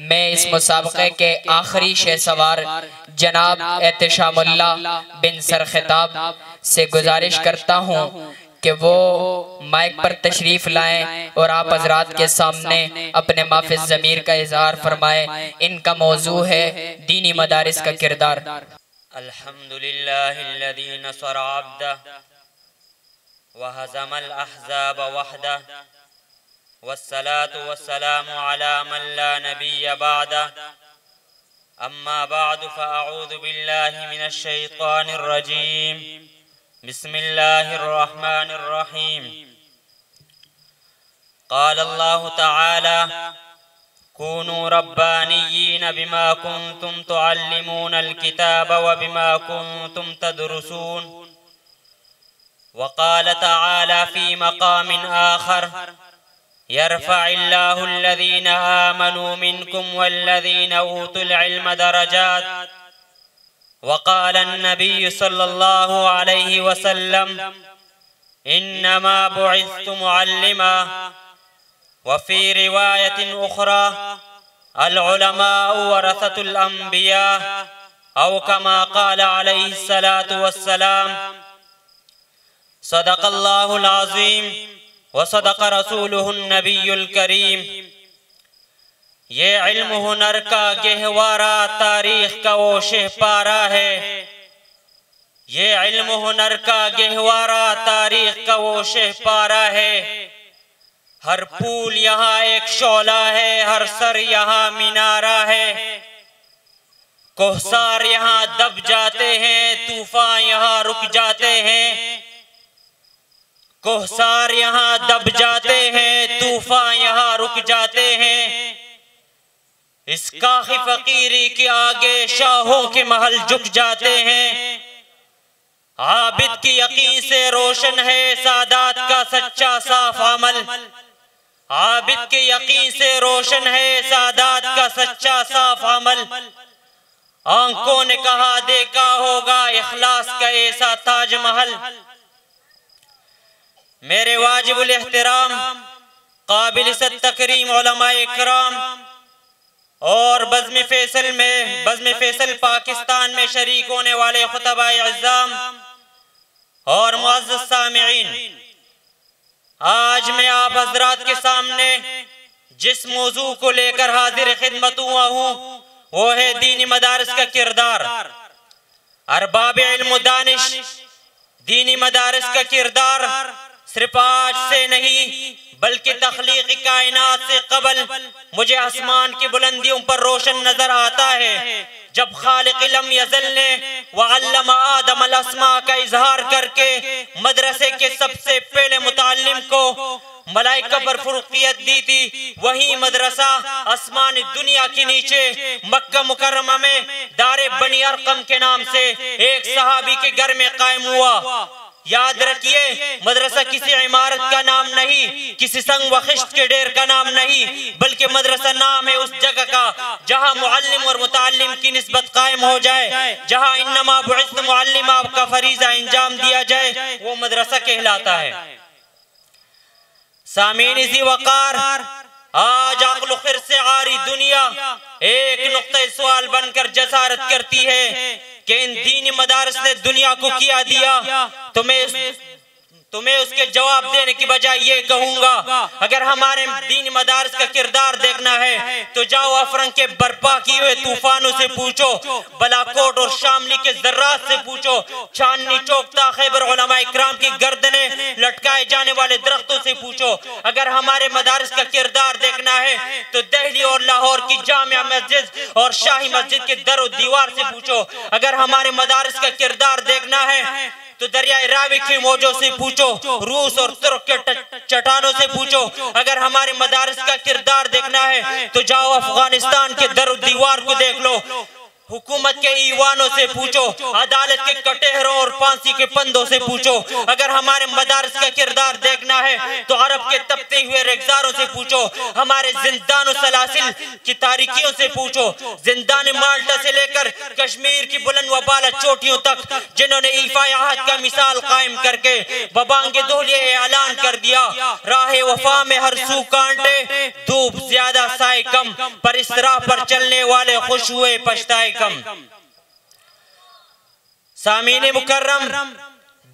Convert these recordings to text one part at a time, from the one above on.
मैं इस मुसाबक़े के आखिरी शहसवार जनाब एहतिशामुल्लाह बिन सरखिताब से गुजारिश करता हूँ कि वो माइक पर तशरीफ़ लाएं और आप हज़रात के सामने अपने माफ़िज़ ज़मीर का इज़हार फरमाएं। इनका मौजू है दीनी मदारिस का किरदार। अल्हम्दुलिल्लाहिल्लज़ी नसर अब्दह व हज़मल अहज़ाब वहदह वस्सलातु वस्सलामु अला मन ला नबिय्य बअदह अम्मा बअद फ़अऊज़ु बिल्लाहि मिनश शैतानिर रजीम बिस्मिल्लाहिर रहमानिर रहीम। क़ाल अल्लाहु तआला कूनू रब्बानिय्यीन बिमा कुन्तुम तुअल्लिमूनल किताब व बिमा कुन्तुम तदरुसून। व क़ाल तआला फ़ी मक़ामिन आख़र यरफ़इल्लाहुल्लज़ीना आमनू मिनकुम वल्लज़ीना ऊतुल इल्म दरजात। व क़ाल अन्नबिय्यु सल्लल्लाहु अलैहि वसल्लम इन्नमा बुइस्तु मुअल्लिमा। व फ़ी रिवायतिन उख़रा अल उलमाउ वरसतुल अंबिया औ कमा क़ाल अलैहिस्सलातु वस्सलाम। सदक़ल्लाहुल अज़ीम व सदक़ रसूलुहुन नबियुल करीम। ये इल्म हुनर का गहवारा तारीख का वो शहपारा है। ये इल्म हुनर का गहवारा तारीख का वो शहपारा है। हर फूल यहाँ एक शोला है, हर सर यहाँ मीनारा है। कोहसार यहाँ दब जाते हैं, तूफान यहाँ रुक जाते हैं। कोहसार यहाँ दब जाते हैं, तूफान यहाँ रुक जाते हैं। इस काखी फकीरी के आगे शाहों के महल झुक जाते हैं। आबिद की यकीन से रोशन है सादात का सच्चा साफ अमल। आबिद के यकीन से रोशन है सादात का सच्चा साफ अमल। आंखों ने कहा देखा होगा इखलास का ऐसा ताजमहल। मेरे वाजिबुल एहतराम काबिल तकरीम उलमाए इकराम और बज़्म फैसल पाकिस्तान में शरीक होने वाले खुतबाए अज़्ज़ाम और मुअज़्ज़ज़ सामिईन, आज मैं आप हज़रात के सामने जिस मौजू को लेकर हाजिर खिदमत हुआ हूँ वो है दीनी मदारिस का किरदार। अरबाब इल्म दानिश, दीनी मदारिस का किरदार सिर्फ आज से नहीं बल्कि तख्लीक़ कायनात से कबल मुझे आसमान की बुलंदियों पर रोशन नजर आता है। जब खालिक़ लम यज़ल ने वअल्लम आदम अल अस्मा का इजहार करके मदरसे के सबसे पहले मुताल्लिम को मलाइका पर फुर्क़ियत दी थी, वही मदरसा आसमानी दुनिया के नीचे मक्का मुकर्रमा में दारे बनी अरकम के नाम से एक सहाबी के घर में कायम हुआ। याद रखिए, मदरसा किसी इमारत का नाम नहीं, किसी संग व खिश्त के ढेर का नाम नहीं, बल्कि मदरसा नाम है उस जगह का जहाँ मुअल्लिम और मुताल्लिम की निस्बत कायम हो जाए, जहाँ इन्नमा बुइस्तु मुअल्लिमा का फरीज़ा अंजाम दिया जाए, वो मदरसा कहलाता है। सामीन इसी वकार, आज अक्ल खिर से आरी दुनिया एक नुक्ता सवाल बनकर जसारत करती है कि इन दीनी मदारिस ने दुनिया को किया दिया। तुम्हें उसके जवाब देने की बजाय ये कहूंगा, अगर हमारे दीनी मदारिस का किरदार देखना है तो जाओ अफरंग के बर्पा किए हुए तूफानों से पूछो, बलाकोट और शामली के जर्रात से पूछो, चांदनी चौक खैबर उलमा इकराम की गर्दने लटकाए जाने वाले दरख्तों से पूछो। अगर हमारे मदारिस का किरदार देखना है तो दिल्ली और लाहौर की जामिया मस्जिद और शाही मस्जिद के दर दीवार से पूछो। अगर हमारे मदारिस का किरदार देखना है तो दरियाए रावी के मौजों से पूछो, रूस और तुर्क के चट्टानों से पूछो। अगर हमारे मदारिस का किरदार देखना है तो जाओ अफगानिस्तान के दर दीवार को देख लो, हुकूमत के ईवानों से पूछो, अदालत के कटहरों और फांसी के फंदों से पूछो। अगर हमारे मदारस का किरदार देखना है तो अरब के तपते हुए रेगजारों से पूछो, हमारे जिंदान सलासिल की तारीखियों से पूछो। जिंदान माल्टा से लेकर कश्मीर की बुलंद व बाला चोटियों तक जिन्होंने ईफाए अहद का मिसाल कायम करके बबांगे दोहलिए ऐलान कर दिया, राह वफा में हर सू कांटे, धूप ज्यादा साए कम, पर इस राह पर चलने वाले खुश हुए पछताए कम। सामीने मुकर्रम,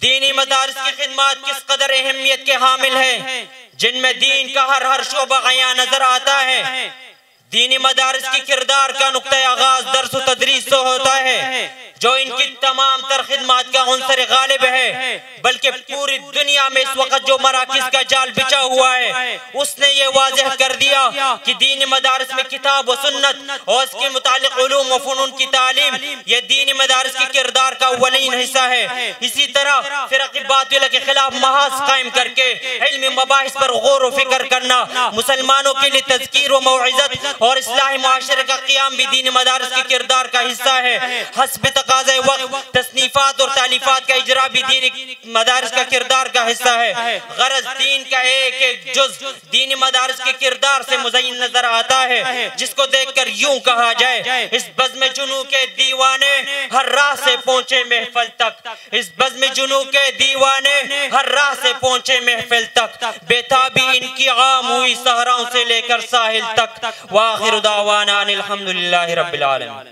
दीनी मदारिस की खिदमत किस कदर अहमियत के हामिल है, जिनमें दीन का हर शोबा गया नजर आता है। दीनी मदारिस की किरदार का नुक्ता आगाज दर्स व तदरीस से होता है, जो इनकी तमाम तर खिदमत का उनसर गालिब है। बल्कि पूरी दुनिया में इस वक्त जो मराकिज का जाल बिछा हुआ है, उसने ये वाज़ेह कर दिया कि दीनी मदारिस में किताब व सुन्नत और इसके मुतालिक उलूम व फनून की तालीम, ये दीनी मदारिस की किरदार का अव्वलीन हिस्सा है। इसी तरह फिरक़ बातिल के खिलाफ महाज कायम करके इल्मी मबाहिस पर गौर व फिक्र करना, मुसलमानों के लिए तज़कीर व मौइज़त और इस्लाही माशरे का क़ियाम भी दीनी मदारिस के किरदार का हिस्सा है। हस्ब तक़ाज़े वक्त तस्नीफ़ात और तालीफ़ात का इजरा भी दीनी मदारिस का किरदार का हिस्सा है। गरज दीन का एक एक जुज़ दीनी मदारिस के किरदार से मुज़य्यन नजर आता है, जिसको देखकर यूं कहा जाए, इस बज़्म जुनू के दीवाने हर राह से पहुंचे महफिल तक, इस बज़्म जुनू के दीवाने हर राह से पहुंचे महफिल तक, बेताबी इनकी आम हुई सहराओं से लेकर साहिल तक। वाखिर दावाना अनिल हम्दुलिल्लाहि रब्बिल आलमीन।